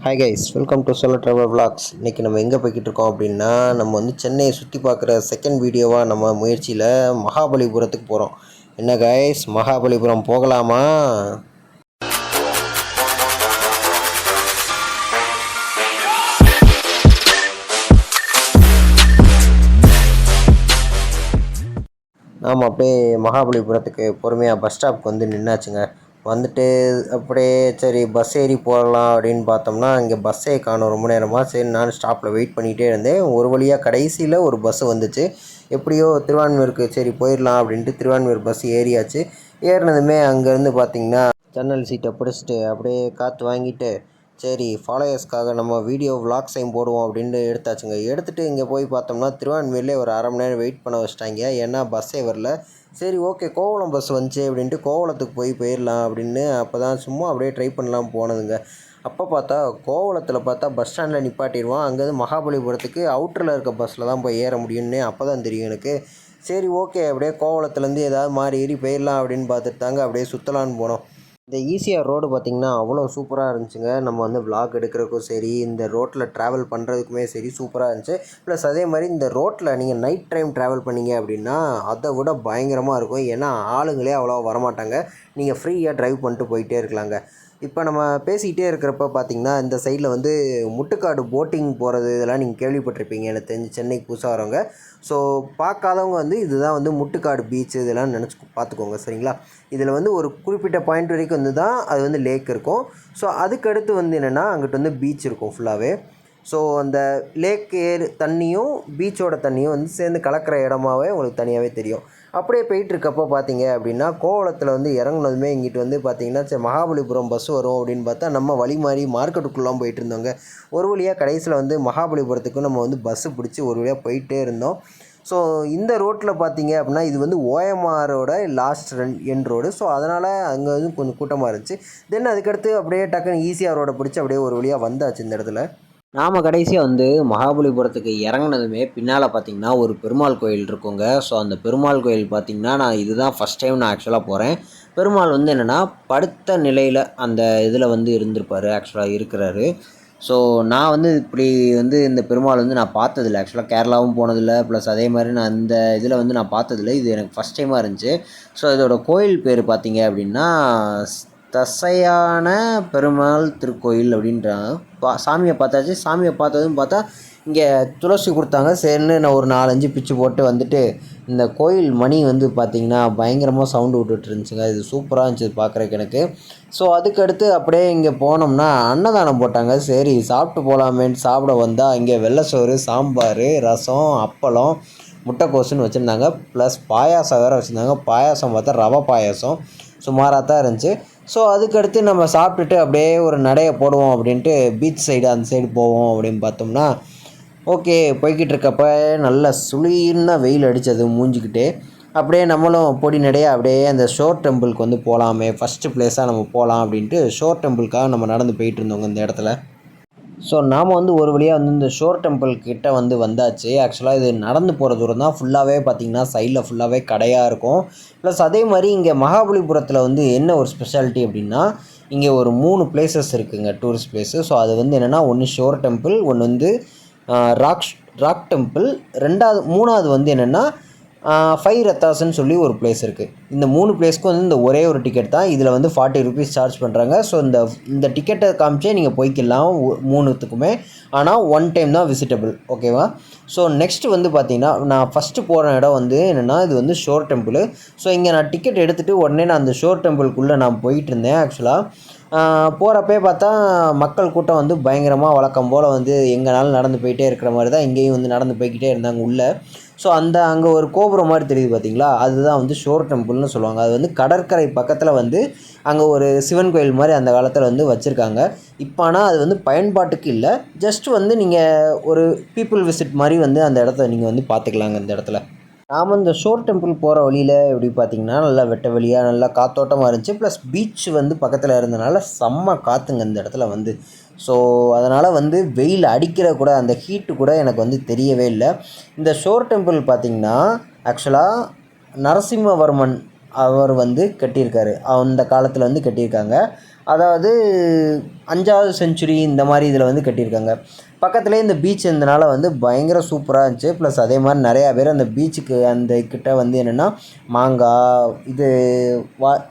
Hi guys, welcome to solo travel vlogs. இன்றைக்கி நம்ம எங்கே போய்கிட்டு இருக்கோம் அப்படின்னா, நம்ம வந்து சென்னையை சுற்றி பார்க்குற செகண்ட் வீடியோவாக நம்ம முயற்சியில் மகாபலிபுரத்துக்கு போகிறோம். என்ன கைஸ், மகாபலிபுரம் போகலாமா? நாம் அப்படியே மகாபலிபுரத்துக்கு பொறுமையாக பஸ் ஸ்டாப்புக்கு வந்து நின்னாச்சுங்க. வந்துட்டு அப்படியே சரி பஸ் ஏறி போகலாம் அப்படின்னு பார்த்தோம்னா, இங்கே பஸ்ஸே காணும் ரொம்ப நேரமாக. சரி நான் ஸ்டாப்பில் வெயிட் பண்ணிகிட்டே இருந்தேன். ஒரு வழியாக கடைசியில் ஒரு பஸ்ஸு வந்துச்சு. எப்படியோ திருவான்மியூருக்கு சரி போயிடலாம் அப்படின்ட்டு திருவான்மியூர் பஸ் ஏறியாச்சு. ஏறினதுமே அங்கேருந்து பார்த்திங்கன்னா ஜன்னல் சீட்டை பிடிச்சிட்டு அப்படியே காற்று வாங்கிட்டு சரி ஃபாலோயர்ஸ்க்காக நம்ம வீடியோ விளாக்ஸையும் போடுவோம் அப்படின்ட்டு எடுத்தாச்சுங்க. எடுத்துகிட்டு இங்கே போய் பார்த்தோம்னா திருவான்மியூர்லேயே ஒரு அரை மணி நேரம் வெயிட் பண்ண வச்சிட்டாங்க. ஏன்னா பஸ்ஸே வரல. சரி ஓகே கோவளம் பஸ் வந்துச்சு அப்படின்ட்டு கோவளத்துக்கு போயிடலாம் அப்படின்னு அப்போ தான் சும்மா அப்படியே ட்ரை பண்ணலாம் போனதுங்க. அப்போ பார்த்தா கோவளத்தில் பார்த்தா பஸ் ஸ்டாண்டில் நிப்பாட்டிடுவான். அங்கேருந்து மகாபலிபுரத்துக்கு அவுட்டரில் இருக்க பஸ்ஸில் தான் போய் ஏற முடியும்னு அப்போ தான் தெரியும் எனக்கு. சரி ஓகே அப்படியே கோவளத்துலேருந்து ஏதாவது மாறி ஏறி போயிடலாம் அப்படின்னு பார்த்துட்டு தாங்க அப்படியே சுற்றலான்னு போனோம். இந்த ஈசிஆர் ரோடு பார்த்திங்கன்னா அவ்வளோ சூப்பராக இருந்துச்சுங்க. நம்ம வந்து விளாக் எடுக்கிறதுக்கும் சரி, இந்த ரோட்டில் ட்ராவல் பண்ணுறதுக்குமே சரி சூப்பராக இருந்துச்சு. ப்ளஸ் அதே மாதிரி இந்த ரோட்டில் நீங்கள் நைட் டைம் ட்ராவல் பண்ணிங்க அப்படின்னா அதை விட பயங்கரமாக இருக்கும். ஏன்னா ஆளுங்களே அவ்வளோ வரமாட்டாங்க. நீங்கள் ஃப்ரீயாக ட்ரைவ் பண்ணிட்டு போயிட்டே இருக்கலாங்க. இப்போ நம்ம பேசிக்கிட்டே இருக்கிறப்ப பார்த்திங்கன்னா இந்த சைடில் வந்து முட்டுக்காடு போட்டிங் போகிறது இதெல்லாம் நீங்கள் கேள்விப்பட்டிருப்பீங்க எனக்கு தெரிஞ்சு, சென்னைக்கு புதுசாக வரவங்க. ஸோ பார்க்காதவங்க வந்து இதுதான் வந்து முட்டுக்காடு பீச் இதெல்லாம் நினச்சி பார்த்துக்கோங்க சரிங்களா. இதில் வந்து ஒரு குறிப்பிட்ட பாயிண்ட் வரைக்கும் வந்து தான் அது வந்து லேக் இருக்கும். ஸோ அதுக்கடுத்து வந்து என்னென்னா அங்கிட்ட வந்து பீச் இருக்கும் ஃபுல்லாகவே. ஸோ அந்த லேக் தண்ணியும் பீச்சோட தண்ணியும் வந்து சேர்ந்து கலக்கிற இடமாவே உங்களுக்கு தனியாகவே தெரியும். அப்படியே போயிட்டுருக்கப்போ பார்த்தீங்க அப்படின்னா கோவளத்தில் வந்து இறங்குனதுமே இங்கிட்டு வந்து பார்த்தீங்கன்னா சரி மகாபலிபுரம் பஸ் வரும் அப்படின்னு பார்த்தா நம்ம வழி மாறி மார்க்கெட்டுக்குள்ளாம் போயிட்டு இருந்தோங்க. ஒரு வழியாக கடைசியில் வந்து மகாபலிபுரத்துக்கும் நம்ம வந்து பஸ்ஸு பிடிச்சி ஒரு வழியாக போயிட்டே இருந்தோம். ஸோ இந்த ரோட்டில் பார்த்தீங்க அப்படின்னா இது வந்து ஓஎம்ஆரோட லாஸ்ட் எண்ட் ரோடு. ஸோ அதனால் அங்கே வந்து கொஞ்சம் கூட்டமாக இருந்துச்சு. தென் அதுக்கடுத்து அப்படியே டக்குன்னு ஈசிஆர் ரோடை பிடிச்சி அப்படியே ஒரு வழியாக வந்தாச்சு இந்த இடத்துல. நாம் கடைசியாக வந்து மகாபலிபுரத்துக்கு இறங்குனதுமே பின்னால் பார்த்திங்கன்னா ஒரு பெருமாள் கோயில் இருக்குங்க. ஸோ அந்த பெருமாள் கோயில் பார்த்திங்கன்னா நான் இதுதான் ஃபஸ்ட் டைம் நான் ஆக்சுவலாக போகிறேன். பெருமாள் வந்து என்னென்னா படுத்த நிலையில் அந்த இதில் வந்து இருந்திருப்பார், ஆக்சுவலாக இருக்கிறாரு. ஸோ நான் வந்து இப்படி வந்து இந்த பெருமாள் வந்து நான் பார்த்ததில்ல. ஆக்சுவலாக கேரளாவும் போனதில்லை. ப்ளஸ் அதே மாதிரி நான் இந்த இதில் வந்து நான் பார்த்ததில்ல. இது எனக்கு ஃபஸ்ட் டைமாக இருந்துச்சு. ஸோ இதோட கோயில் பேர் பார்த்திங்க அப்படின்னா தசையான பெருமாள் திருக்கோயில் அப்படின்றாங்க. சாமியை பார்த்தாச்சு. சாமியை பார்த்ததும் பார்த்தா இங்கே துளசி கொடுத்தாங்க. சரின்னு நான் ஒரு 4-5 பிச்சு போட்டு வந்துட்டு இந்த கோயில் மணி வந்து பார்த்திங்கன்னா பயங்கரமாக சவுண்டு விட்டுட்டு இருந்துச்சுங்க. இது சூப்பராக இருந்துச்சு பார்க்குறக்கு எனக்கு. ஸோ அதுக்கடுத்து அப்படியே இங்கே போனோம்னா அன்னதானம் போட்டாங்க. சரி சாப்பிட்டு போகலாமேன்னு சாப்பிட வந்தால் இங்கே வெள்ளை சோறு, சாம்பார், ரசம், அப்பளம், முட்டைக்கோசுன்னு வச்சுருந்தாங்க. ப்ளஸ் பாயாசம் வேறு வச்சுருந்தாங்க. பாயாசம் பார்த்தா ரவை பாயாசம் சுமாராக தான் இருந்துச்சு. ஸோ அதுக்கடுத்து நம்ம சாப்பிட்டுட்டு அப்படியே ஒரு நடையை போடுவோம் அப்படின்ட்டு பீச் சைடு அந்த சைடு போவோம் அப்படின்னு பார்த்தோம்னா ஓகே போய்கிட்டு இருக்கப்ப நல்ல சுளீர்னா வெயில் அடித்தது மூஞ்சிக்கிட்டே. அப்படியே நம்மளும் பொடி நடையாக அப்படியே அந்த ஷோர் டெம்பிளுக்கு வந்து போகலாமே, ஃபஸ்ட்டு ப்ளேஸாக நம்ம போகலாம் அப்படின்ட்டு ஷோர் டெம்பிளுக்காக நம்ம நடந்து போயிட்டு இருந்தோங்க இந்த இடத்துல. ஸோ நாம் வந்து ஒரு வழியாக வந்து இந்த ஷோர் டெம்பிள் கிட்டே வந்து வந்தாச்சு. ஆக்சுவலாக இது நடந்து போகிற தூரம் தான். ஃபுல்லாகவே பார்த்திங்கன்னா சைடில் ஃபுல்லாகவே கடையாக இருக்கும். ப்ளஸ் அதே மாதிரி இங்கே மகாபலிபுரத்தில் வந்து என்ன ஒரு ஸ்பெஷாலிட்டி அப்படின்னா இங்கே ஒரு 3 பிளேசஸ் இருக்குதுங்க, டூரிஸ்ட் பிளேஸு. ஸோ அது வந்து என்னென்னா ஒன்று ஷோர் டெம்பிள், ஒன்று வந்து ராக் டெம்பிள், 3வது வந்து என்னென்னா 5 ரத்தாஸ்ன்னு சொல்லி ஒரு பிளேஸ் இருக்குது. இந்த 3 பிளேஸ்க்கும் வந்து இந்த ஒரே ஒரு டிக்கெட் தான். இதில் வந்து 40 ருபீஸ் சார்ஜ் பண்ணுறாங்க. ஸோ இந்த டிக்கெட்டை காமிச்சே நீங்கள் போய்க்கலாம் 3த்துக்குமே. ஆனால் 1 டைம் தான் விசிட்டபிள், ஓகேவா. ஸோ நெக்ஸ்ட்டு வந்து பார்த்திங்கன்னா நான் ஃபஸ்ட்டு போகிற இடம் வந்து என்னென்னா இது வந்து ஷோர் டெம்பிள். ஸோ இங்கே நான் டிக்கெட் எடுத்துகிட்டு உடனே நான் அந்த ஷோர் டெம்பிளுக்குள்ளே நான் போயிட்டு இருந்தேன். ஆக்சுவலாக போகிறப்பே பார்த்தா மக்கள் கூட்டம் வந்து பயங்கரமாக வழக்கம் போல் வந்து எங்கேனாலும் நடந்து போயிட்டே இருக்கிற மாதிரி தான் இங்கேயும் வந்து நடந்து போய்கிட்டே இருந்தாங்க உள்ளே. ஸோ அங்கே ஒரு கோபுரம் மாதிரி தெரியுது பார்த்தீங்களா, அதுதான் வந்து ஷோர் டெம்பிள்னு சொல்லுவாங்க. அது வந்து கடற்கரை பக்கத்தில் வந்து அங்கே ஒரு சிவன் கோயில் மாதிரி அந்த காலத்தில் வந்து வச்சுருக்காங்க. இப்போ ஆனால் அது வந்து பயன்பாட்டுக்கு இல்லை, ஜஸ்ட் வந்து நீங்கள் ஒரு பீப்புள் விசிட் மாதிரி வந்து அந்த இடத்த நீங்கள் வந்து பார்த்துக்கலாங்க இந்த இடத்துல. நாம் இந்த ஷோர் டெம்பிள் போகிற வழியில் எப்படி பார்த்திங்கன்னா நல்லா வெட்ட வெளியாக நல்லா காத்தோட்டமாக இருந்துச்சு. ப்ளஸ் பீச் வந்து பக்கத்தில் இருந்தனால செம்ம காற்றுங்க இந்த இடத்துல வந்து. ஸோ அதனால் வந்து வெயில் அடிக்கிற கூட அந்த ஹீட்டு கூட எனக்கு வந்து தெரியவே இல்லை. இந்த ஷோர் டெம்பிள் பார்த்திங்கன்னா ஆக்சுவலாக நரசிம்மவர்மன் அவர் வந்து கட்டியிருக்காரு, அந்த காலத்தில் வந்து கட்டியிருக்காங்க. அதாவது 5வது செஞ்சுரி இந்த மாதிரி இதில் வந்து கட்டியிருக்காங்க. பக்கத்துலேயே இந்த பீச் இருந்தனால வந்து பயங்கர சூப்பராக இருந்துச்சு. ப்ளஸ் அதே மாதிரி நிறையா பேர் அந்த பீச்சுக்கு அந்த கிட்ட வந்து என்னென்னா மாங்காய், இது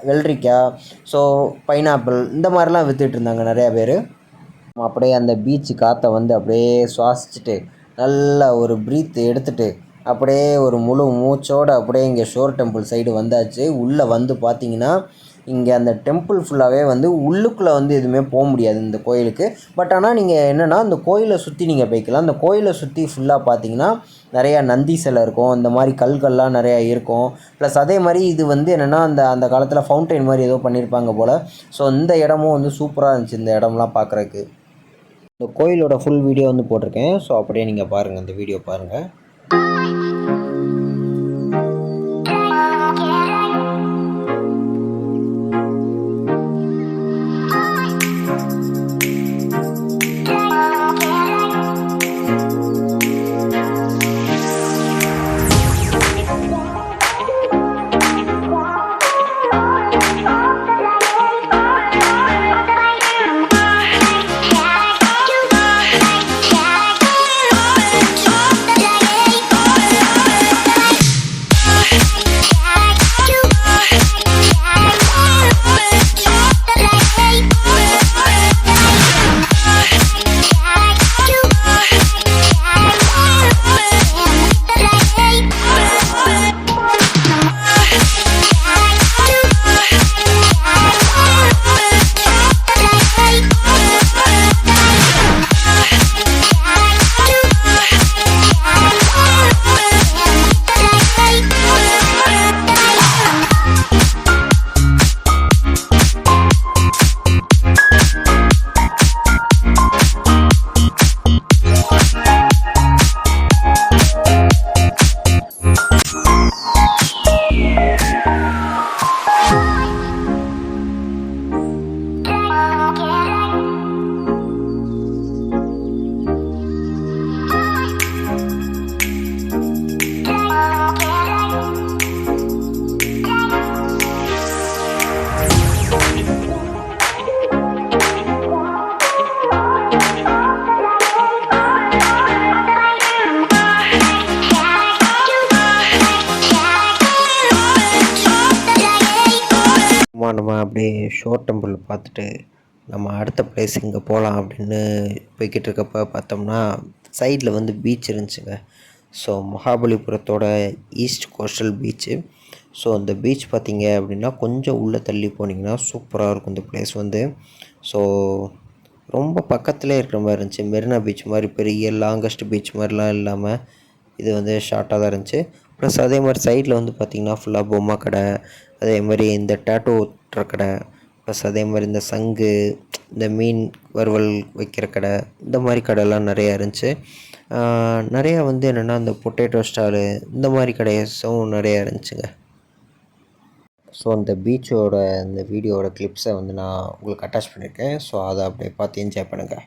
வெள்ளரிக்காய், ஸோ பைனாப்பிள் இந்த மாதிரிலாம் விற்றுட்டு இருந்தாங்க நிறையா பேர். அப்படியே அந்த பீச்சு காற்றை வந்து அப்படியே சுவாசிச்சுட்டு நல்லா ஒரு ப்ரீத் எடுத்துகிட்டு அப்படியே ஒரு முழு மூச்சோடு அப்படியே இங்கே ஷோர் டெம்பிள் சைடு வந்தாச்சு. உள்ளே வந்து பார்த்திங்கன்னா இங்கே அந்த டெம்பிள் ஃபுல்லாகவே வந்து உள்ளுக்குள்ளே வந்து எதுவுமே போக முடியாது இந்த கோயிலுக்கு. பட் ஆனால் நீங்கள் என்னென்னா இந்த கோயிலை சுற்றி நீங்கள் போய்க்கலாம். அந்த கோயிலை சுற்றி ஃபுல்லாக பார்த்தீங்கன்னா நிறையா நந்தி சிலை இருக்கும், இந்த மாதிரி கல்கள்லாம் நிறையா இருக்கும். ப்ளஸ் அதே மாதிரி இது வந்து என்னென்னா அந்த காலத்தில் ஃபவுண்டைன் மாதிரி ஏதோ பண்ணியிருப்பாங்க போல். ஸோ இந்த இடமும் வந்து சூப்பராக இருந்துச்சு இந்த இடம்லாம் பார்க்குறக்கு. இந்த கோயிலோட ஃபுல் வீடியோ வந்து போட்டிருக்கேன். ஸோ அப்படியே நீங்கள் பாருங்கள், இந்த வீடியோ பாருங்கள். நம்ம அப்படியே ஷோர் டெம்பிள் பார்த்துட்டு நம்ம அடுத்த பிளேஸ் இங்கே போகலாம் அப்படின்னு போய்கிட்டு இருக்கப்போ பார்த்தோம்னா சைடில் வந்து பீச் இருந்துச்சுங்க. ஸோ மகாபலிபுரத்தோட ஈஸ்ட் கோஸ்டல் பீச்சு. ஸோ அந்த பீச் பார்த்திங்க அப்படின்னா கொஞ்சம் உள்ளே தள்ளி போனீங்கன்னா சூப்பராக இருக்கும் இந்த பிளேஸ் வந்து. ஸோ ரொம்ப பக்கத்துலேயே இருக்கிற மாதிரி இருந்துச்சு. மெரினா பீச் மாதிரி பெரிய லாங்கஸ்ட் பீச் மாதிரிலாம் இல்லாமல் இது வந்து ஷார்ட்டாக தான் இருந்துச்சு. ப்ளஸ் அதே மாதிரி சைடில் வந்து பார்த்திங்கன்னா ஃபுல்லாக பொம்மை கடை, அதே மாதிரி இந்த டேட்டூ ஒட்டுற கடை, ப்ளஸ் அதே மாதிரி இந்த சங்கு, இந்த மீன் வறுவல் வைக்கிற கடை, இந்த மாதிரி கடைலாம் நிறையா இருந்துச்சு. நிறையா வந்து என்னென்னா இந்த பொட்டேட்டோ ஸ்டாலு இந்த மாதிரி கடைஸும் நிறையா இருந்துச்சுங்க. ஸோ அந்த பீச்சோட இந்த வீடியோவோட கிளிப்ஸை வந்து நான் உங்களுக்கு அட்டாச் பண்ணியிருக்கேன். ஸோ அதை அப்படியே பார்த்து என்ஜாய் பண்ணுங்கள்.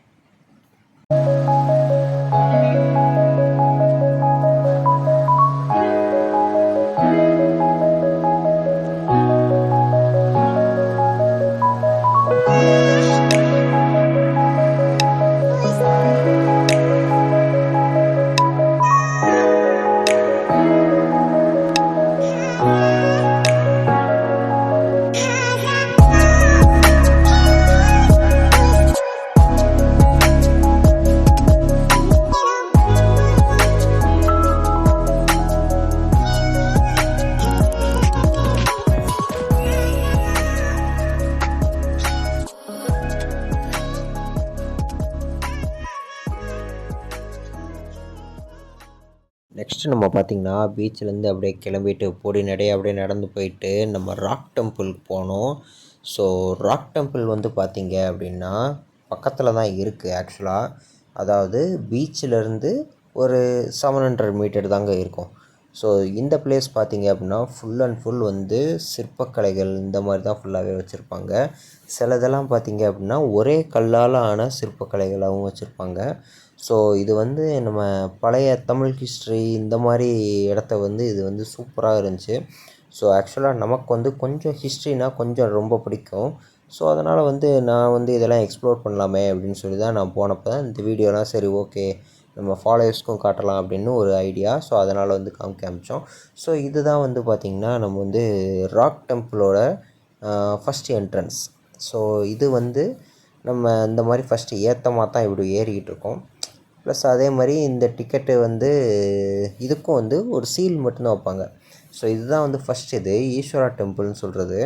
நெக்ஸ்ட்டு நம்ம பார்த்திங்கன்னா பீச்சிலேருந்து அப்படியே கிளம்பிட்டு பொடி நடைய அப்படியே நடந்து போயிட்டு நம்ம ராக் டெம்பிளுக்கு போனோம். ஸோ ராக் டெம்பிள் வந்து பார்த்திங்க அப்படின்னா பக்கத்தில் தான் இருக்குது ஆக்சுவலாக. அதாவது பீச்சிலேருந்து ஒரு 700 மீட்டர் தாங்க இருக்கும். ஸோ இந்த பிளேஸ் பார்த்திங்க அப்படின்னா ஃபுல் அண்ட் ஃபுல் வந்து சிற்பக்கலைகள் இந்த மாதிரி தான் ஃபுல்லாகவே வச்சுருப்பாங்க. சிலதெல்லாம் பார்த்திங்க அப்படின்னா ஒரே கல்லால் ஆன சிற்பக்கலைகளாகவும் வச்சுருப்பாங்க. ஸோ இது வந்து நம்ம பழைய தமிழ் ஹிஸ்ட்ரி இந்த மாதிரி இடத்த வந்து இது வந்து சூப்பராக இருந்துச்சு. ஸோ ஆக்சுவலாக நமக்கு வந்து கொஞ்சம் ஹிஸ்ட்ரினால் கொஞ்சம் ரொம்ப பிடிக்கும். ஸோ அதனால் வந்து நான் வந்து இதெல்லாம் எக்ஸ்ப்ளோர் பண்ணலாமே அப்படின்னு சொல்லி தான் நான் போனப்போ தான் இந்த வீடியோலாம் சரி ஓகே நம்ம ஃபாலோவர்ஸ்க்கும் காட்டலாம் அப்படின்னு ஒரு ஐடியா. ஸோ அதனால் வந்து காமிச்சோம். ஸோ இதுதான் வந்து பார்த்திங்கன்னா நம்ம வந்து ராக் டெம்பிளோட ஃபஸ்ட் என்ட்ரன்ஸ். ஸோ இது வந்து நம்ம இந்த மாதிரி ஃபஸ்ட்டு ஏற்றமாக தான் இப்படி ஏறிக்கிட்டு இருக்கோம். ப்ளஸ் அதே மாதிரி இந்த டிக்கெட்டு வந்து இதுக்கும் வந்து ஒரு சீல் மட்டும்தான் வைப்பாங்க. ஸோ இதுதான் வந்து ஃபஸ்ட் இது ஈஸ்வரா டெம்பிள்னு சொல்கிறது.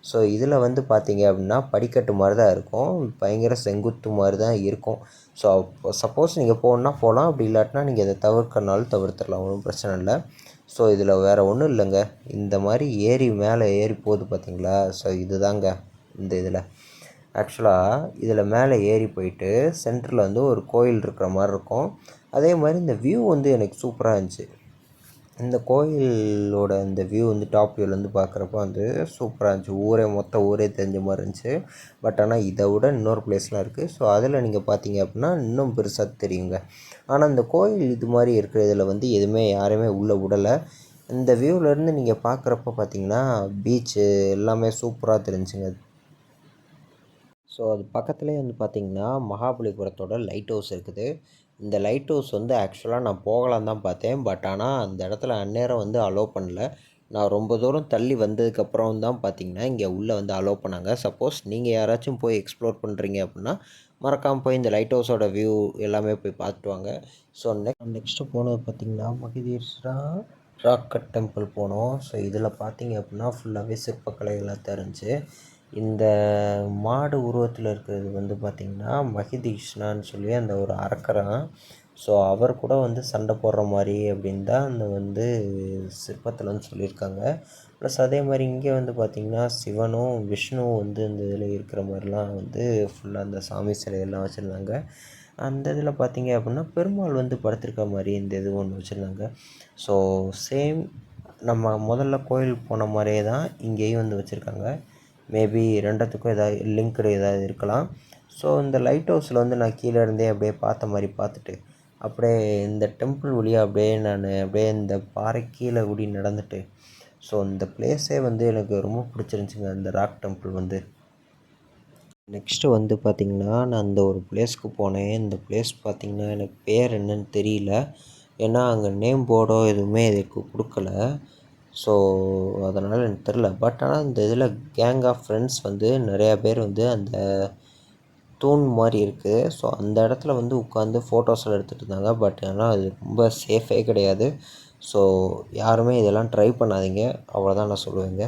ஸோ இதில் வந்து பார்த்திங்க அப்படின்னா படிக்கட்டு மாதிரி தான் இருக்கும், பயங்கர செங்குத்து மாதிரி தான் இருக்கும். ஸோ சப்போஸ் நீங்கள் போகணுன்னா போகலாம், அப்படி இல்லாட்டினா நீங்கள் இதை தவிர்க்கறனாலும் தவிர்த்துடலாம், ஒன்றும் பிரச்சனை இல்லை. ஸோ இதில் வேறு ஒன்றும் இல்லைங்க, இந்த மாதிரி ஏறி மேலே ஏறி போகுது பார்த்தீங்களா. ஸோ இதுதாங்க இந்த இதில் ஆக்சுவலாக இதில் மேலே ஏறி போயிட்டு சென்டரில் வந்து ஒரு கோயில் இருக்கிற மாதிரி இருக்கும். அதே மாதிரி இந்த வியூ வந்து எனக்கு சூப்பராக இருந்துச்சு. இந்த கோயிலோட இந்த வியூ வந்து டாப் வியூலேருந்து பார்க்குறப்ப வந்து சூப்பராக இருந்துச்சு. மொத்த ஊரே தெரிஞ்ச மாதிரி இருந்துச்சு. பட் ஆனால் இதை விட இன்னொரு பிளேஸ்லாம் இருக்குது. ஸோ அதில் நீங்கள் பார்த்தீங்க அப்படின்னா இன்னும் பெருசாக தெரியுங்க. ஆனால் இந்த கோயில் இது மாதிரி இருக்கிற இதில் வந்து எதுவுமே யாரையுமே உள்ளே விடலை. இந்த வியூவிலேருந்து நீங்கள் பார்க்குறப்ப பார்த்தீங்கன்னா பீச்சு எல்லாமே சூப்பராக தெரிஞ்சுங்க. ஸோ அது பக்கத்துலேயே வந்து பார்த்திங்கன்னா மகாபலிபுரத்தோட லைட் ஹவுஸ் இருக்குது. இந்த லைட் ஹவுஸ் வந்து ஆக்சுவலாக நான் போகலான்னு தான் பார்த்தேன். பட் ஆனால் அந்த இடத்துல அந்நேரம் வந்து அலோவ் பண்ணல. நான் ரொம்ப தூரம் தள்ளி வந்ததுக்கப்புறம் தான் பார்த்திங்கன்னா இங்கே உள்ளே வந்து அலோவ் பண்ணாங்க. சப்போஸ் நீங்கள் யாராச்சும் போய் எக்ஸ்ப்ளோர் பண்ணுறீங்க அப்படின்னா மறக்காமல் போய் இந்த லைட் ஹவுஸோட வியூ எல்லாமே போய் பார்த்துட்டு வாங்க. ஸோ நெக்ஸ்ட்டு போனது பார்த்திங்கன்னா மகதீஸ்வரா ராக் கட் டெம்பிள் போனோம். ஸோ இதில் பார்த்திங்க அப்படின்னா ஃபுல்லாகவே சிற்பக்கலைகளாக தெரிஞ்சு இந்த மாடு உருவத்தில் இருக்கிறது வந்து பார்த்திங்கன்னா மகிதீஷ்ணான்னு சொல்லி அந்த ஒரு அரக்கரான். ஸோ அவர் கூட வந்து சண்டை போடுற மாதிரி அப்படின்னு தான் அந்த வந்து சிற்பத்தில் வந்து சொல்லியிருக்காங்க. ப்ளஸ் அதே மாதிரி இங்கே வந்து பார்த்திங்கன்னா சிவனும் விஷ்ணுவும் வந்து இந்த இதில் இருக்கிற மாதிரிலாம் வந்து ஃபுல்லாக அந்த சாமி சிலையெல்லாம் வச்சுருந்தாங்க. அந்த இதில் பார்த்திங்க அப்படின்னா பெருமாள் வந்து படுத்திருக்க மாதிரி இந்த இது ஒன்று வச்சுருந்தாங்க. ஸோ சேம் நம்ம முதல்ல கோயில் போன மாதிரியே தான் இங்கேயும் வந்து வச்சுருக்காங்க. மேபி ரெண்டுத்துக்கும் ஏதாவது லிங்க்டு ஏதாவது இருக்கலாம். ஸோ இந்த லைட் ஹவுஸில் வந்து நான் கீழே இருந்தே அப்படியே பார்த்த மாதிரி பார்த்துட்டு அப்படியே இந்த டெம்பிள் வழியாக அப்படியே இந்த பாறை கீழே கூடி நடந்துட்டு ஸோ இந்த பிளேஸே வந்து எனக்கு ரொம்ப பிடிச்சிருந்துச்சிங்க, இந்த ராக் டெம்பிள் வந்து. நெக்ஸ்ட்டு வந்து பார்த்திங்கன்னா நான் அந்த ஒரு பிளேஸ்க்கு போனேன். இந்த பிளேஸ் பார்த்திங்கன்னா எனக்கு பேர் என்னன்னு தெரியல, ஏன்னா அங்கே நேம் போர்டோ எதுவுமே இதுக்கு கொடுக்கல. ஸோ அதனால் எனக்கு தெரில. பட் ஆனால் இந்த இதில் கேங் ஆஃப் ஃப்ரெண்ட்ஸ் வந்து நிறையா பேர் வந்து அந்த தூண் மாதிரி இருக்குது. ஸோ அந்த இடத்துல வந்து உட்காந்து ஃபோட்டோஸ்லாம் எடுத்துகிட்டு இருந்தாங்க. பட் ஆனால் அது ரொம்ப சேஃபே கிடையாது. ஸோ யாருமே இதெல்லாம் ட்ரை பண்ணாதீங்க, அவ்வளோதான் நான் சொல்லுவேங்க.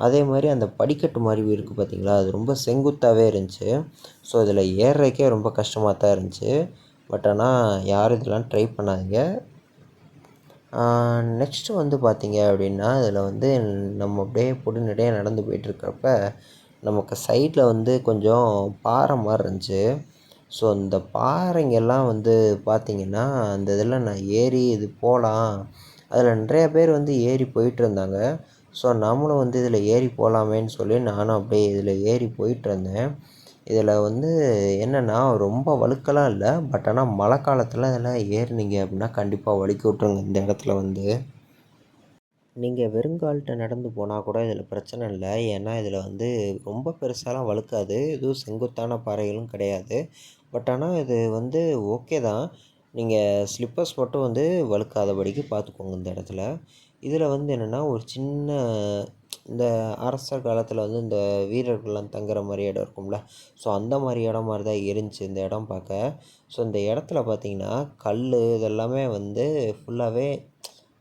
அதே மாதிரி அந்த படிக்கட்டு மாதிரி இருக்குது பார்த்திங்களா, அது ரொம்ப செங்குத்தாகவே இருந்துச்சு. ஸோ இதில் ஏறுறதுக்கே ரொம்ப கஷ்டமாக தான் இருந்துச்சு. பட் ஆனால் யாரும் இதெல்லாம் ட்ரை பண்ணாதீங்க. நெக்ஸ்ட்டு வந்து பார்த்திங்க அப்படின்னா இதில் வந்து நம்ம அப்படியே பொடுநடையா நடந்து போயிட்டுருக்கிறப்ப நமக்கு சைடில் வந்து கொஞ்சம் பாறை மாதிரி இருந்துச்சு. ஸோ இந்த பாறைங்கெல்லாம் வந்து பார்த்திங்கன்னா அந்த இதில் நான் ஏறி இது போகலாம், அதில் நிறையா பேர் வந்து ஏறி போயிட்டுருந்தாங்க. ஸோ நம்மளும் வந்து இதில் ஏறி போகலாமேன்னு சொல்லி நானும் அப்படியே இதில் ஏறி போயிட்டுருந்தேன். இதில் வந்து என்னென்னா ரொம்ப வழுக்கெல்லாம் இல்லை. பட் ஆனால் மழை காலத்தில் இதெல்லாம் ஏறினீங்க அப்படின்னா கண்டிப்பாக வழுக்கி விட்ருங்க. இந்த இடத்துல வந்து நீங்கள் வெறுங்கால்கிட்ட நடந்து போனால் கூட இதில் பிரச்சனை இல்லை, ஏன்னா இதில் வந்து ரொம்ப பெருசாலாம் வழுக்காது, எதுவும் செங்குத்தான பாறைகளும் கிடையாது. பட் ஆனால் இது வந்து ஓகே தான், நீங்கள் ஸ்லிப்பர்ஸ் மட்டும் வந்து வழுக்காதபடிக்கு பார்த்துக்கோங்க இந்த இடத்துல. இதில் வந்து என்னென்னா ஒரு சின்ன இந்த அரசர் காலத்தில் வந்து இந்த வீரர்கள்லாம் தங்குற மாதிரி இடம் இருக்கும்ல, ஸோ அந்த மாதிரி இடம் மாதிரி தான் இருந்துச்சு இந்த இடம் பார்க்க. ஸோ இந்த இடத்துல பார்த்திங்கன்னா கல் இதெல்லாமே வந்து ஃபுல்லாகவே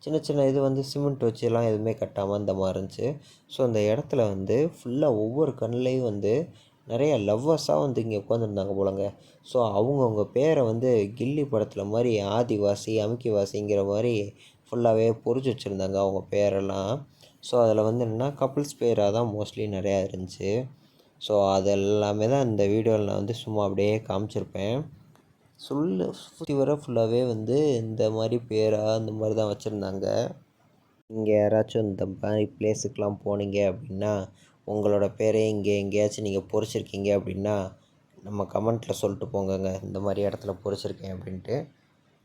சின்ன சின்ன இது வந்து சிமெண்ட் வச்சுலாம் எதுவுமே கட்டாமல் இந்த மாதிரி இருந்துச்சு. ஸோ இந்த இடத்துல வந்து ஃபுல்லாக ஒவ்வொரு கண்ணுலேயும் வந்து நிறைய லவ்வர்ஸாக வந்து இங்கே உட்காந்துருந்தாங்க போலங்க. ஸோ அவங்கவுங்க பேரை வந்து கில்லி படத்தில் மாதிரி ஆதிவாசி அமுக்கிவாசிங்கிற மாதிரி ஃபுல்லாகவே பொறிச்சு வச்சுருந்தாங்க அவங்க பேரெல்லாம். ஸோ அதில் வந்து என்னென்னா கப்புள்ஸ் பேராக தான் மோஸ்ட்லி நிறையா இருந்துச்சு. ஸோ அது எல்லாமே தான் இந்த வீடியோவில் நான் வந்து சும்மா அப்படியே காமிச்சிருப்பேன். சுற்றி வர ஃபுல்லாகவே வந்து இந்த மாதிரி பேராக இந்த மாதிரி தான் வச்சுருந்தாங்க. இங்கே யாராச்சும் இந்த மாதிரி பிளேஸுக்கெலாம் போனீங்க அப்படின்னா உங்களோட பேரை இங்கே எங்கேயாச்சும் நீங்கள் பொறிச்சிருக்கீங்க அப்படின்னா நம்ம கமெண்ட்டில் சொல்லிட்டு போங்கங்க, இந்த மாதிரி இடத்துல பொறிச்சிருக்கேன் அப்படின்ட்டு.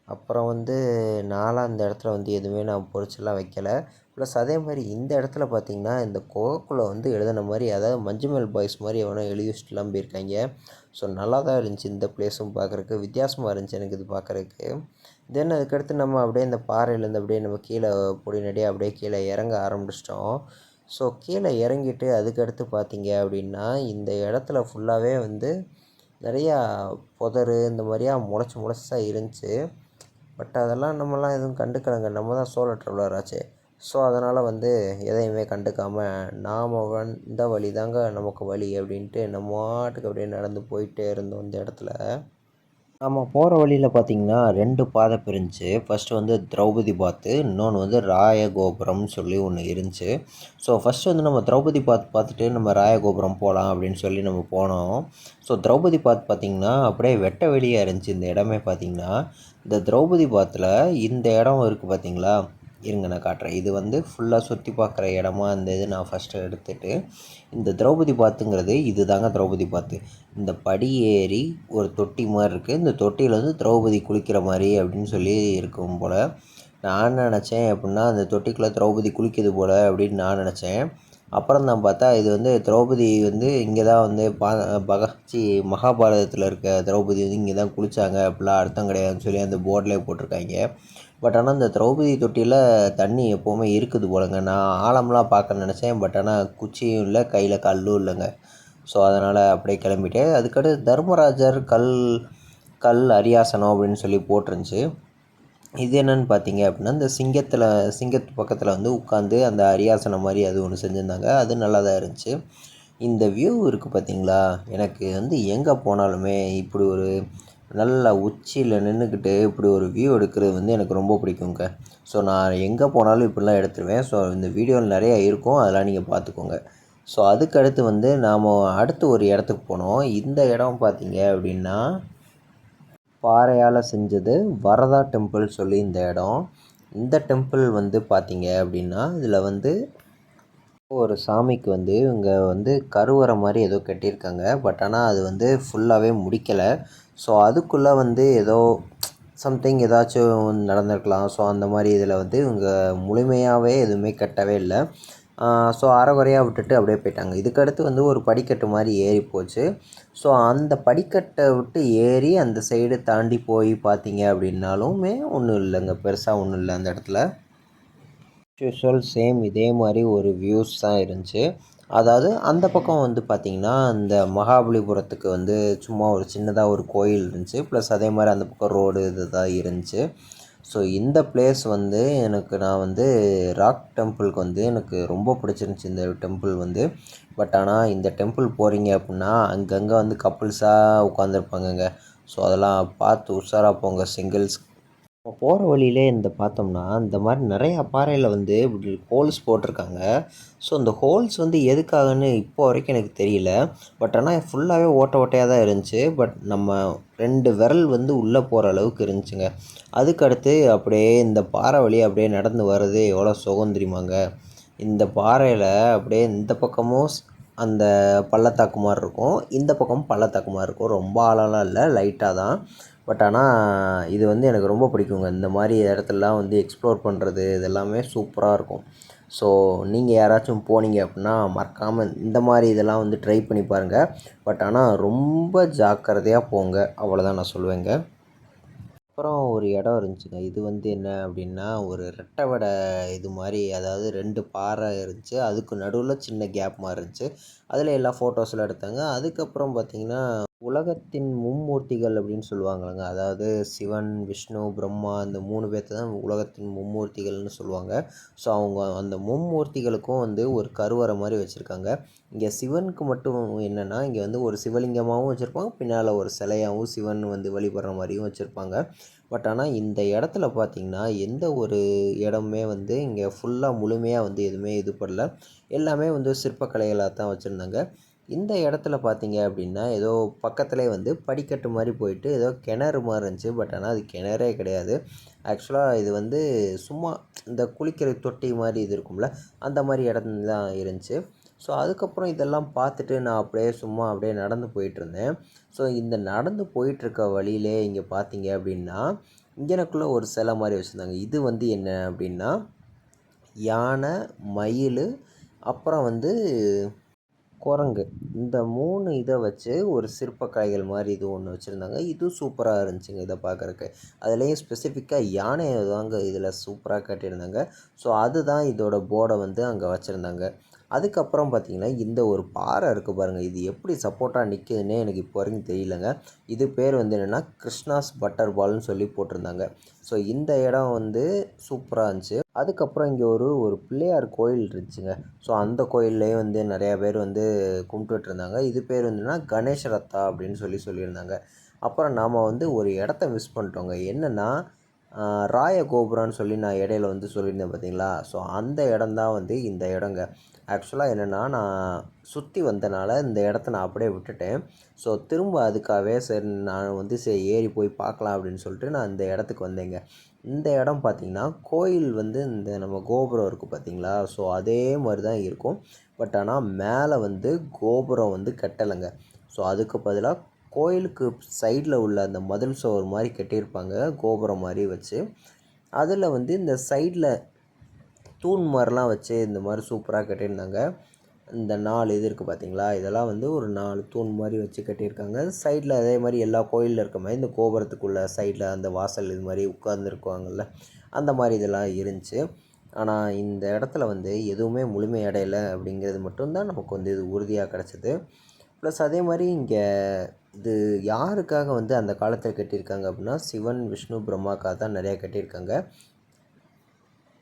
அப்புறம் வந்து நான்லாம் அந்த இடத்துல வந்து எதுவுமே நான் பொருட்செல்லாம் வைக்கல. ப்ளஸ் அதே மாதிரி இந்த இடத்துல பார்த்தீங்கன்னா, இந்த குகைக்குள்ள வந்து எழுதின மாரி, அதாவது மஞ்சுமெல் பாய்ஸ் மாரி எவனோ எழுதி வச்சுட்டுலாம் போயிருக்காய்ங்க. ஸோ நல்லா தான் இருந்துச்சு இந்த பிளேஸும் பார்க்குறக்கு. வித்தியாசமா இருந்துச்சு எனக்கு இது பார்க்குறக்கு. தென் அதுக்கடுத்து நம்ம அப்படியே இந்த பாறையிலேருந்து அப்படியே நம்ம கீழே பொடிநடையா அப்படியே கீழே இறங்க ஆரம்பிச்சிட்டோம். ஸோ கீழே இறங்கிட்டு அதுக்கடுத்து பார்த்தீங்க அப்படின்னா, இந்த இடத்துல ஃபுல்லாகவே வந்து நிறையா புதரு இந்த மாதிரியா முளைச்சா இருந்துச்சு. பட் அதெல்லாம் நம்மலாம் எதுவும் கண்டுக்கலைங்க. நம்ம தான் சோலோ ட்ராவலர் ஆச்சே. ஸோ அதனால் வந்து எதையுமே கண்டுக்காமல் நாம் வந்த வழி தாங்க நமக்கு வழி அப்படின்ட்டு நம்ம பாட்டுக்கு அப்படியே நடந்து போயிட்டே இருந்தோம் இந்த இடத்துல. நம்ம போகிற வழியில் பார்த்தீங்கன்னா 2 பாதை பிரிஞ்சுச்சு. ஃபஸ்ட்டு வந்து திரௌபதி பாத்து, இன்னொன்று வந்து ராயகோபுரம்னு சொல்லி ஒன்று இருந்துச்சு. ஸோ ஃபஸ்ட்டு வந்து நம்ம திரௌபதி பாத் பார்த்துட்டு நம்ம ராயகோபுரம் போகலாம் அப்படின்னு சொல்லி நம்ம போனோம். ஸோ திரௌபதி பாத் பார்த்திங்கன்னா அப்படியே வெட்ட வெளியாக இருந்துச்சு இந்த இடமே பார்த்திங்கன்னா. இந்த திரௌபதி பாத்தில் இந்த இடம் இருக்குது பார்த்தீங்களா? இருங்க நான் காட்டுறேன். இது வந்து ஃபுல்லாக சுற்றி பார்க்குற இடமா இந்த இது நான் ஃபஸ்ட்டு எடுத்துகிட்டு, இந்த திரௌபதி பாத்துங்கிறது இது தாங்க திரௌபதி பாத்து. இந்த படி ஏறி ஒரு தொட்டி மாதிரி இருக்குது. இந்த தொட்டியில் வந்து திரௌபதி குளிக்கிற மாதிரி அப்படின்னு சொல்லி இருக்கும் போல். நான் நினச்சேன் எப்படின்னா அந்த தொட்டிக்குள்ளே திரௌபதி குளிக்குது போல் அப்படின்னு நான் நினச்சேன். அப்புறம் தான் பார்த்தா இது வந்து திரௌபதி வந்து இங்கே தான் வந்து மகாபாரதத்தில் இருக்க திரௌபதி வந்து இங்கே தான் குளித்தாங்க அப்படிலாம் அர்த்தம் கிடையாதுன்னு சொல்லி அந்த போர்டிலே போட்டிருக்காங்க. பட் ஆனால் இந்த திரௌபதி தொட்டியில் தண்ணி எப்போவுமே இருக்குது போலங்க. நான் ஆழம்லாம் பார்க்க நினச்சேன். பட் ஆனால் குச்சியும் இல்லை, கையில் கல்லும் இல்லைங்க. ஸோ அதனால் அப்படியே கிளம்பிட்டேன். அதுக்கடுத்து தர்மராஜர் கல் அரியாசனம் அப்படின்னு சொல்லி போட்டிருந்துச்சு. இது என்னென்னு பார்த்தீங்க அப்படின்னா, இந்த சிங்கத்து பக்கத்தில் வந்து உட்காந்து அந்த அரியாசனம் மாதிரி அது ஒன்று செஞ்சுருந்தாங்க. அது நல்லா தான் இருந்துச்சு. இந்த வியூ இருக்குது பார்த்தீங்களா, எனக்கு வந்து எங்கே போனாலுமே இப்படி ஒரு நல்ல உச்சியில் நின்றுக்கிட்டு இப்படி ஒரு வியூ எடுக்கிறது வந்து எனக்கு ரொம்ப பிடிக்குங்க. ஸோ நான் எங்கே போனாலும் இப்படிலாம் எடுத்துருவேன். ஸோ இந்த வீடியோவில் நிறையா இருக்கும், அதெல்லாம் நீங்கள் பார்த்துக்கோங்க. ஸோ அதுக்கடுத்து வந்து நாம் அடுத்து ஒரு இடத்துக்கு போனோம். இந்த இடம் பார்த்தீங்க அப்படின்னா, பாறையால் செஞ்சது வரதா டெம்பிள் சொல்லி இந்த இடம். இந்த டெம்பிள் வந்து பார்த்தீங்க அப்படின்னா, இதில் வந்து ஒரு சாமிக்கு வந்து இவங்க வந்து கருவறை மாதிரி ஏதோ கட்டியிருக்காங்க. பட் ஆனால் அது வந்து ஃபுல்லாகவே முடிக்கலை. ஸோ அதுக்குள்ளே வந்து ஏதோ சம்திங் ஏதாச்சும் நடந்திருக்கலாம். ஸோ அந்த மாதிரி இதில் வந்து இவங்க முழுமையாகவே எதுவுமே கட்டவே இல்லை. ஸோ அரைகுறையாக விட்டுட்டு அப்படியே போயிட்டாங்க. இதுக்கடுத்து வந்து ஒரு படிக்கட்டு மாதிரி ஏறி போச்சு. ஸோ அந்த படிக்கட்டை விட்டு ஏறி அந்த சைடு தாண்டி போய் பார்த்தீங்க அப்படின்னாலுமே ஒன்றும் இல்லைங்க, பெருசாக ஒன்றும் இல்லை அந்த இடத்துல. யூஷுவல் சேம் இதே மாதிரி ஒரு வியூஸ் தான் இருந்துச்சு. அதாவது அந்த பக்கம் வந்து பார்த்திங்கன்னா, இந்த மகாபலிபுரத்துக்கு வந்து சும்மா ஒரு சின்னதாக ஒரு கோயில் இருந்துச்சு. ப்ளஸ் அதே மாதிரி அந்த பக்கம் ரோடு இது தான் இருந்துச்சு. ஸோ இந்த பிளேஸ் வந்து நான் வந்து ராக் டெம்பிளுக்கு வந்து எனக்கு ரொம்ப பிடிச்சிருந்துச்சி இந்த டெம்பிள் வந்து. பட் ஆனால் இந்த டெம்பிள் போகிறீங்க அப்படின்னா அங்கங்கே வந்து கப்புள்ஸாக உட்காந்துருப்பாங்கங்க. ஸோ அதெல்லாம் பார்த்து உஷாராக போங்க சிங்கிள்ஸ். நம்ம போகிற வழியிலே இந்த பார்த்தோம்னா இந்த மாதிரி நிறையா பாறையில் வந்து இப்படி ஹோல்ஸ் போட்டிருக்காங்க. ஸோ இந்த ஹோல்ஸ் வந்து எதுக்காகன்னு இப்போ வரைக்கும் எனக்கு தெரியல. பட் ஆனால் ஃபுல்லாகவே ஓட்டையாக தான் இருந்துச்சு. பட் நம்ம 2 விரல் வந்து உள்ளே போகிற அளவுக்கு இருந்துச்சுங்க. அதுக்கடுத்து அப்படியே இந்த பாறை வழியாக அப்படியே நடந்து வர்றது எவ்வளோ சுகம் தெரியுமாங்க. இந்த பாறையில் அப்படியே இந்த பக்கமும் அந்த பள்ளத்தாக்கு மாதிரி இருக்கும், இந்த பக்கமும் பள்ளத்தாக்கு மாதிரி இருக்கும். ரொம்ப ஆழம்லாம் இல்லை, லைட்டாக தான். பட் ஆனால் இது வந்து எனக்கு ரொம்ப பிடிக்குங்க. இந்த மாதிரி இடத்துலலாம் வந்து எக்ஸ்ப்ளோர் பண்ணுறது இதெல்லாமே சூப்பராக இருக்கும். ஸோ நீங்கள் யாராச்சும் போனீங்க அப்படின்னா மறக்காமல் இந்த மாதிரி இதெல்லாம் வந்து ட்ரை பண்ணி பாருங்கள். பட் ஆனால் ரொம்ப ஜாக்கிரதையாக போங்க, அவ்வளோதான் நான் சொல்லுவேங்க. அப்புறம் ஒரு இடம் இருந்துச்சுங்க. இது வந்து என்ன அப்படின்னா, ஒரு ரெட்டை வடை இது மாதிரி, அதாவது 2 பாறை இருந்துச்சு. அதுக்கு நடுவில் சின்ன கேப் மாதிரி இருந்துச்சு. அதில் எல்லா ஃபோட்டோஸ்லாம் எடுத்தாங்க. அதுக்கப்புறம் பார்த்திங்கன்னா, உலகத்தின் மும்மூர்த்திகள் அப்படின்னு சொல்லுவாங்கல்லங்க. அதாவது சிவன், விஷ்ணு, பிரம்மா இந்த 3 பேர்த்த தான் உலகத்தின் மும்மூர்த்திகள்னு சொல்லுவாங்க. ஸோ அவங்க அந்த மும்மூர்த்திகளுக்கும் வந்து ஒரு கருவறை மாதிரி வச்சுருக்காங்க. இங்கே சிவனுக்கு மட்டும் என்னென்னா, இங்கே வந்து ஒரு சிவலிங்கமாகவும் வச்சுருப்பாங்க, பின்னால் ஒரு சிலையாகவும் சிவன் வந்து வழிபடுற மாதிரியும் வச்சுருப்பாங்க. பட் ஆனால் இந்த இடத்துல பார்த்திங்கன்னா எந்த ஒரு இடமுமே வந்து இங்கே ஃபுல்லாக முழுமையாக வந்து எதுவுமே இது பண்ணல. எல்லாமே வந்து சிற்பக்கலைகளாக தான் வச்சுருந்தாங்க. இந்த இடத்துல பார்த்தீங்க அப்படின்னா ஏதோ பக்கத்துலேயே வந்து படிக்கட்டு மாதிரி போயிட்டு ஏதோ கிணறு மாதிரி இருந்துச்சு. பட் ஆனால் அது கிணறே கிடையாது. ஆக்சுவலாக இது வந்து சும்மா இந்த குளிக்கிற தொட்டி மாதிரி இது இருக்கும்ல, அந்த மாதிரி இடம் தான் இருந்துச்சு. ஸோ அதுக்கப்புறம் இதெல்லாம் பார்த்துட்டு நான் அப்படியே சும்மா அப்படியே நடந்து போயிட்டுருந்தேன். ஸோ இந்த நடந்து போயிட்டுருக்க வழியிலே இங்கே பார்த்தீங்க அப்படின்னா இங்கனக்குள்ளே ஒரு சிலை மாதிரி வச்சுருந்தாங்க. இது வந்து என்ன அப்படின்னா யானை, மயில், அப்புறம் வந்து குரங்கு, இந்த 3 இதை வச்சு ஒரு சிற்பக்கலைகள் மாதிரி இது ஒன்று வச்சுருந்தாங்க. இது சூப்பராக இருந்துச்சுங்க இதை பார்க்குறக்கு. அதுலேயும் ஸ்பெசிஃபிக்காக யானையை தாங்க இதில் சூப்பராக காட்டியிருந்தாங்க. ஸோ அதுதான் இதோட போர்டை வந்து அங்கே வச்சுருந்தாங்க. அதுக்கப்புறம் பார்த்திங்கன்னா இந்த ஒரு பாறை இருக்குது பாருங்கள், இது எப்படி சப்போர்ட்டாக நிற்குதுன்னே எனக்கு இப்போ வரைக்கும் தெரியலங்க. இது பேர் வந்து என்னென்னா கிருஷ்ணாஸ் பட்டர் பால்னு சொல்லி போட்டிருந்தாங்க. ஸோ இந்த இடம் வந்து சூப்பராக இருந்துச்சு. அதுக்கப்புறம் இங்கே ஒரு பிள்ளையார் கோயில் இருந்துச்சுங்க. ஸோ அந்த கோயில்லையே வந்து நிறையா பேர் வந்து கும்பிட்டுட்டு இருந்தாங்க. இது பேர் வந்துன்னா கணேஷ ரத்தா அப்படின்னு சொல்லியிருந்தாங்க. அப்புறம் நாம் வந்து ஒரு இடத்த மிஸ் பண்ணிட்டோங்க. என்னென்னா ராயகோபுரான்னு சொல்லி நான் இடையில வந்து சொல்லியிருந்தேன் பார்த்தீங்களா. ஸோ அந்த இடம் தான் வந்து இந்த இடங்க. ஆக்சுவலாக என்னென்னா நான் சுற்றி வந்தனால இந்த இடத்த நான் அப்படியே விட்டுட்டேன். ஸோ திரும்ப அதுக்காகவே சரி நான் வந்து சரி ஏறி போய் பார்க்கலாம் அப்படின்னு சொல்லிட்டு நான் இந்த இடத்துக்கு வந்தேங்க. இந்த இடம் பார்த்திங்கன்னா கோயில் வந்து இந்த நம்ம கோபுரம் இருக்குது பார்த்திங்களா. ஸோ அதே மாதிரி தான் இருக்கும். பட் ஆனால் மேலே வந்து கோபுரம் வந்து கட்டலைங்க. ஸோ அதுக்கு பதிலாக கோயிலுக்கு சைடில் உள்ள அந்த மதில் சுவர் மாதிரி கட்டியிருப்பாங்க கோபுரம் மாதிரி வச்சு. அதில் வந்து இந்த சைடில் தூண் மாதிரிலாம் வச்சு இந்த மாதிரி சூப்பராக கட்டியிருந்தாங்க. இந்த 4 இது இருக்குது பார்த்தீங்களா, இதெல்லாம் வந்து ஒரு 4 தூண் மாதிரி வச்சு கட்டியிருக்காங்க. சைடில் அதே மாதிரி எல்லா கோயிலில் இருக்க மாதிரி இந்த கோபுரத்துக்குள்ளே சைடில் அந்த வாசல் இது மாதிரி உட்காந்துருக்குவாங்கள்ல, அந்த மாதிரி இதெல்லாம் இருந்துச்சு. ஆனால் இந்த இடத்துல வந்து எதுவுமே முழுமையடையலை அப்படிங்கிறது மட்டும்தான் நமக்கு வந்து இது உறுதியாக கிடச்சிது. ப்ளஸ் அதே மாதிரி இங்கே இது யாருக்காக வந்து அந்த காலத்தில் கட்டியிருக்காங்க அப்படின்னா சிவன், விஷ்ணு, பிரம்மாக்காக தான் நிறையா கட்டியிருக்காங்க.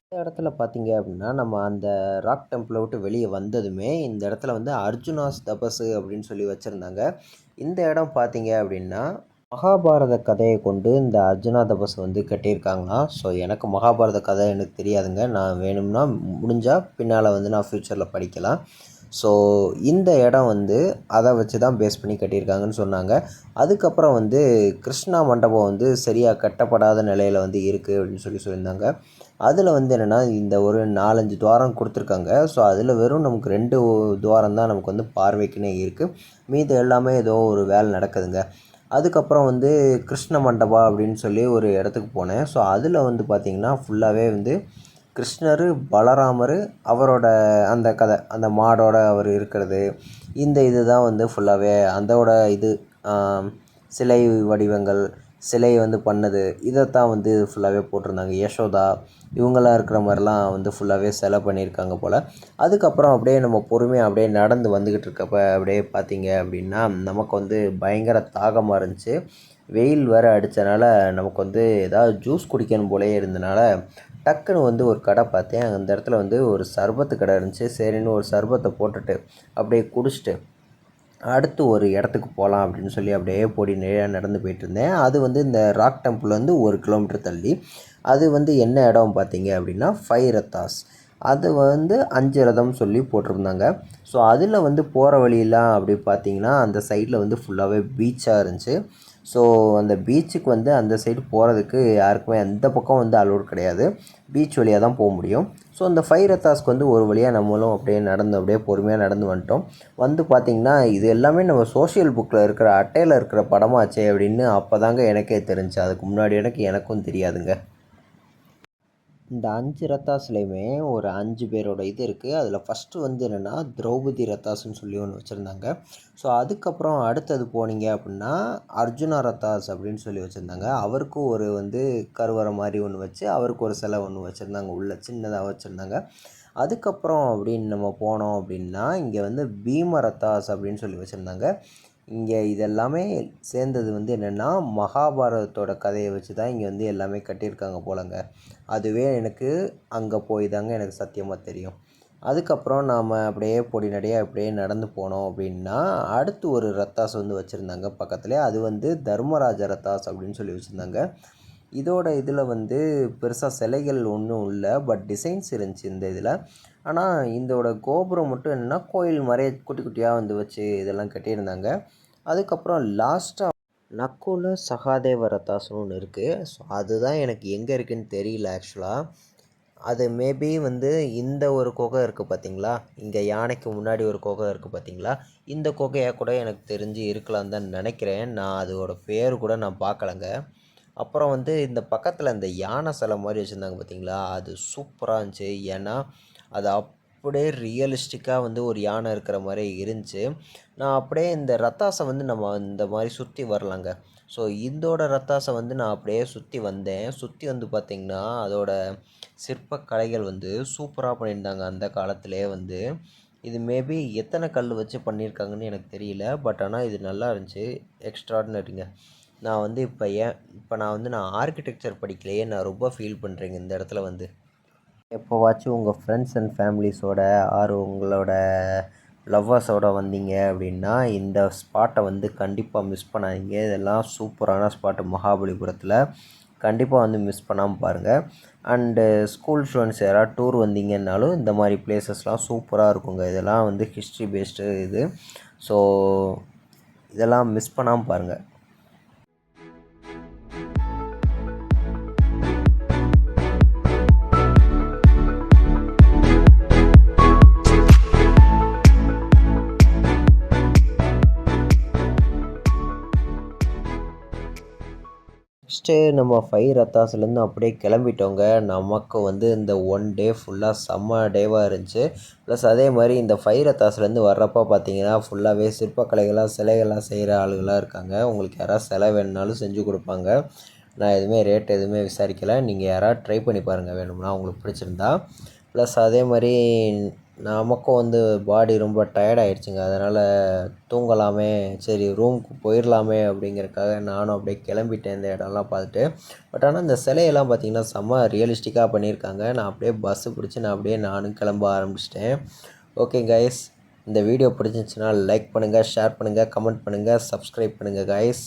இந்த இடத்துல பார்த்தீங்க அப்படின்னா நம்ம அந்த ராக் டெம்பிளை விட்டு வெளியே வந்ததுமே இந்த இடத்துல வந்து அர்ஜுனாஸ் தபசு அப்படின்னு சொல்லி வச்சுருந்தாங்க. இந்த இடம் பார்த்தீங்க அப்படின்னா மகாபாரத கதையை கொண்டு இந்த அர்ஜுனா தபஸ் வந்து கட்டியிருக்காங்களாம். ஸோ எனக்கு மகாபாரத கதை எனக்கு தெரியாதுங்க. நான் வேணும்னா முடிஞ்சால் பின்னால் வந்து நான் ஃப்யூச்சரில் படிக்கலாம். ஸோ இந்த இடம் வந்து அதை வச்சு தான் பேஸ் பண்ணி கட்டியிருக்காங்கன்னு சொன்னாங்க. அதுக்கப்புறம் வந்து கிருஷ்ணா மண்டபம் வந்து சரியாக கட்டப்படாத நிலையில் வந்து இருக்குது அப்படின்னு சொல்லியிருந்தாங்க. அதில் வந்து என்னென்னா இந்த ஒரு 4-5 துவாரம் கொடுத்துருக்காங்க. ஸோ அதில் வெறும் நமக்கு 2 துவாரம் தான் நமக்கு வந்து பார்வைக்குன்னே இருக்குது. மீது எல்லாமே ஏதோ ஒரு வேலை நடக்குதுங்க. அதுக்கப்புறம் வந்து கிருஷ்ண மண்டபா அப்படின்னு சொல்லி ஒரு இடத்துக்கு போனேன். ஸோ அதில் வந்து பார்த்திங்கன்னா ஃபுல்லாகவே வந்து கிருஷ்ணர், பலராமர், அவரோட அந்த கதை, அந்த மாடோட அவர் இருக்கிறது, இந்த இது தான் வந்து ஃபுல்லாகவே அதோட இது சிலை வடிவங்கள், சிலை வந்து பண்ணது, இதைத்தான் வந்து ஃபுல்லாகவே போட்டிருந்தாங்க. யசோதா இவங்களாம் இருக்கிற மாதிரிலாம் வந்து ஃபுல்லாகவே சிலை பண்ணியிருக்காங்க போல். அதுக்கப்புறம் அப்படியே நம்ம பொறுமையாக அப்படியே நடந்து வந்துக்கிட்டு இருக்கப்போ அப்படியே பார்த்திங்க அப்படின்னா நமக்கு வந்து பயங்கர தாகமாக இருந்துச்சு. வெயில் வேறு அடித்தனால நமக்கு வந்து ஏதாவது ஜூஸ் குடிக்கணும் போலே இருந்தனால டக்குன்னு வந்து ஒரு கடை பார்த்தேன். அந்த இடத்துல வந்து ஒரு சர்பத்து கடை இருந்துச்சு. சரின்னு ஒரு சர்பத்தை போட்டுட்டு அப்படியே குடிச்சிட்டு அடுத்து ஒரு இடத்துக்கு போகலாம் அப்படின்னு சொல்லி அப்படியே நிறையா நடந்து போயிட்டுருந்தேன். அது வந்து இந்த ராக் டெம்பிள் வந்து 1 கிலோமீட்டர் தள்ளி. அது வந்து என்ன இடம் பார்த்தீங்க அப்படின்னா 5 ரத்தாஸ். அது வந்து 5 ரதம் சொல்லி போட்டிருந்தாங்க. ஸோ அதில் வந்து போகிற வழியெல்லாம் அப்படி பார்த்திங்கன்னா அந்த சைடில் வந்து ஃபுல்லாகவே பீச்சாக இருந்துச்சு. ஸோ அந்த பீச்சுக்கு வந்து அந்த சைடு போகிறதுக்கு யாருக்குமே அந்த பக்கம் வந்து அலோடு கிடையாது. பீச் வழியாக தான் போக முடியும். ஸோ அந்த 5 ரத்தாஸ்க்கு வந்து ஒரு வழியாக நம்மளும் அப்படியே நடந்து அப்படியே பொறுமையாக நடந்து வந்துட்டோம். வந்து பார்த்திங்கன்னா இது எல்லாமே நம்ம சோஷியல் புக்கில் இருக்கிற அட்டையில் இருக்கிற படமாச்சே அப்படின்னு அப்போ தாங்க எனக்கே தெரிஞ்சு. அதுக்கு முன்னாடி எனக்கும் தெரியாதுங்க. இந்த 5 ரத்தாஸ்லேயுமே ஒரு 5 பேரோட இது இருக்குது. அதில் ஃபஸ்ட்டு வந்து என்னென்னா திரௌபதி ரத்தாஸ்ன்னு சொல்லி ஒன்று வச்சுருந்தாங்க. ஸோ அதுக்கப்புறம் அடுத்தது போனீங்க அப்படின்னா அர்ஜுனா ரத்தாஸ் அப்படின்னு சொல்லி வச்சுருந்தாங்க. அவருக்கும் ஒரு வந்து கருவறை மாதிரி ஒன்று வச்சு அவருக்கு ஒரு சிலை ஒன்று வச்சுருந்தாங்க, உள்ளே சின்னதாக வச்சுருந்தாங்க. அதுக்கப்புறம் அப்படின்னு நம்ம போனோம் அப்படின்னா இங்கே வந்து பீம ரத்தாஸ் அப்படின்னு சொல்லி வச்சுருந்தாங்க. இங்கே இதெல்லாமே சேர்ந்தது வந்து என்னென்னா மகாபாரதத்தோட கதையை வச்சு தான் இங்கே வந்து எல்லாமே கட்டியிருக்காங்க போலங்க. அதுவே எனக்கு அங்கே போய் தாங்க எனக்கு சத்தியமாக தெரியும். அதுக்கப்புறம் நாம் அப்படியே பொடிநடையாக அப்படியே நடந்து போனோம் அப்படின்னா அடுத்து ஒரு ரத்தாஸ் வந்து வச்சுருந்தாங்க பக்கத்துலேயே. அது வந்து தர்மராஜ ரத்தாஸ் அப்படின்னு சொல்லி வச்சுருந்தாங்க. இதோட இதில் வந்து பெருசாக சிலைகள் ஒன்றும் இல்லை, பட் டிசைன்ஸ் இருந்துச்சு இந்த இதில். ஆனால் இதோட கோபுரம் மட்டும் என்னென்னா கோயில் மாதிரியே குட்டி குட்டியாக வந்து வச்சு இதெல்லாம் கட்டியிருந்தாங்க. அதுக்கப்புறம் லாஸ்ட்டாக நக்குல சகாதேவ ரத்தாஸ்னு ஒன்று இருக்குது. ஸோ அதுதான் எனக்கு எங்கே இருக்குதுன்னு தெரியல ஆக்சுவலாக. அது மேபி வந்து இந்த ஒரு குகை இருக்குது பார்த்திங்களா, இங்கே யானைக்கு முன்னாடி ஒரு குகை இருக்குது பார்த்திங்களா, இந்த குகையாக கூட எனக்கு தெரிஞ்சு இருக்கலான்னு தான் நினைக்கிறேன். நான் அதோட பேர் கூட நான் பார்க்கலங்க. அப்புறம் வந்து இந்த பக்கத்தில் இந்த யானை சிலை மாதிரி வச்சுருந்தாங்க பார்த்தீங்களா, அது சூப்பராக இருந்துச்சு. ஏன்னா அது அப்படியே ரியலிஸ்டிக்காக வந்து ஒரு யானை இருக்கிற மாதிரி இருந்துச்சு. நான் அப்படியே இந்த ரத்தாசை வந்து நம்ம இந்த மாதிரி சுற்றி வரலாங்க. ஸோ இதோட ரத்தாசை வந்து நான் அப்படியே சுற்றி வந்தேன். சுற்றி வந்து பார்த்திங்கன்னா அதோட சிற்பக்கலைகள் வந்து சூப்பராக பண்ணியிருந்தாங்க அந்த காலத்திலே வந்து. இது மேபி எத்தனை கல் வச்சு பண்ணியிருக்காங்கன்னு எனக்கு தெரியல. பட் ஆனால் இது நல்லா இருந்துச்சு. எக்ஸ்ட்ராடினரிங்க. நான் வந்து இப்போ நான் ஆர்க்கிடெக்சர் படிக்கலையே, நான் ரொம்ப ஃபீல் பண்ணுறேங்க இந்த இடத்துல வந்து. எப்போவாச்சும் உங்கள் ஃப்ரெண்ட்ஸ் அண்ட் ஃபேமிலிஸோட ஆர் உங்களோட லவ்வர்ஸோட வந்தீங்க அப்படின்னா இந்த ஸ்பாட்டை வந்து கண்டிப்பாக மிஸ் பண்ணாதீங்க. இதெல்லாம் சூப்பரான ஸ்பாட்டு மகாபலிபுரத்தில். கண்டிப்பாக வந்து மிஸ் பண்ணாமல் பாருங்கள். அண்டு ஸ்கூல் ஸ்டூடெண்ட்ஸ் யாராவது டூர் வந்தீங்கன்னாலும் இந்த மாதிரி பிளேசஸ்லாம் சூப்பராக இருக்குங்க. இதெல்லாம் வந்து ஹிஸ்ட்ரி பேஸ்டு இது. ஸோ இதெல்லாம் மிஸ் பண்ணாமல் பாருங்கள். நெக்ஸ்ட்டு நம்ம ரத்தாஸ்லேருந்து அப்படியே கிளம்பிட்டோங்க. நமக்கு வந்து இந்த 1 டே ஃபுல்லாக செம்ம டேவாக இருந்துச்சு. ப்ளஸ் அதே மாதிரி இந்த ரத்தாஸ்லேருந்து வர்றப்போ பார்த்தீங்கன்னா ஃபுல்லாகவே சிற்பக்கலைகளாக சிலைகள்லாம் செய்கிற ஆளுகளாக இருக்காங்க. உங்களுக்கு யாராவது சிலை வேணுனாலும் செஞ்சு கொடுப்பாங்க. நான் எதுவுமே ரேட் எதுவுமே விசாரிக்கலை. நீங்கள் யாராவது ட்ரை பண்ணி பாருங்கள் வேணும்னா உங்களுக்கு பிடிச்சிருந்தா. ப்ளஸ் அதே மாதிரி நமக்கும் வந்து பாடி ரொம்ப டயர்ட் ஆகிடுச்சுங்க. அதனால் தூங்கலாமே, சரி ரூமுக்கு போயிடலாமே அப்படிங்கிறக்காக நானும் அப்படியே கிளம்பிட்டேன் இந்த இடம்லாம் பார்த்துட்டு. பட் ஆனால் இந்த சிலையெல்லாம் பார்த்திங்கன்னா செம்ம ரியலிஸ்டிக்காக பண்ணியிருக்காங்க. நான் அப்படியே பஸ்ஸு பிடிச்சி நானும் கிளம்ப ஆரம்பிச்சிட்டேன். ஓகே கைஸ், இந்த வீடியோ பிடிச்சிருந்துச்சுன்னா லைக் பண்ணுங்கள், ஷேர் பண்ணுங்கள், கமெண்ட் பண்ணுங்கள், சப்ஸ்கிரைப் பண்ணுங்கள் கைஸ்.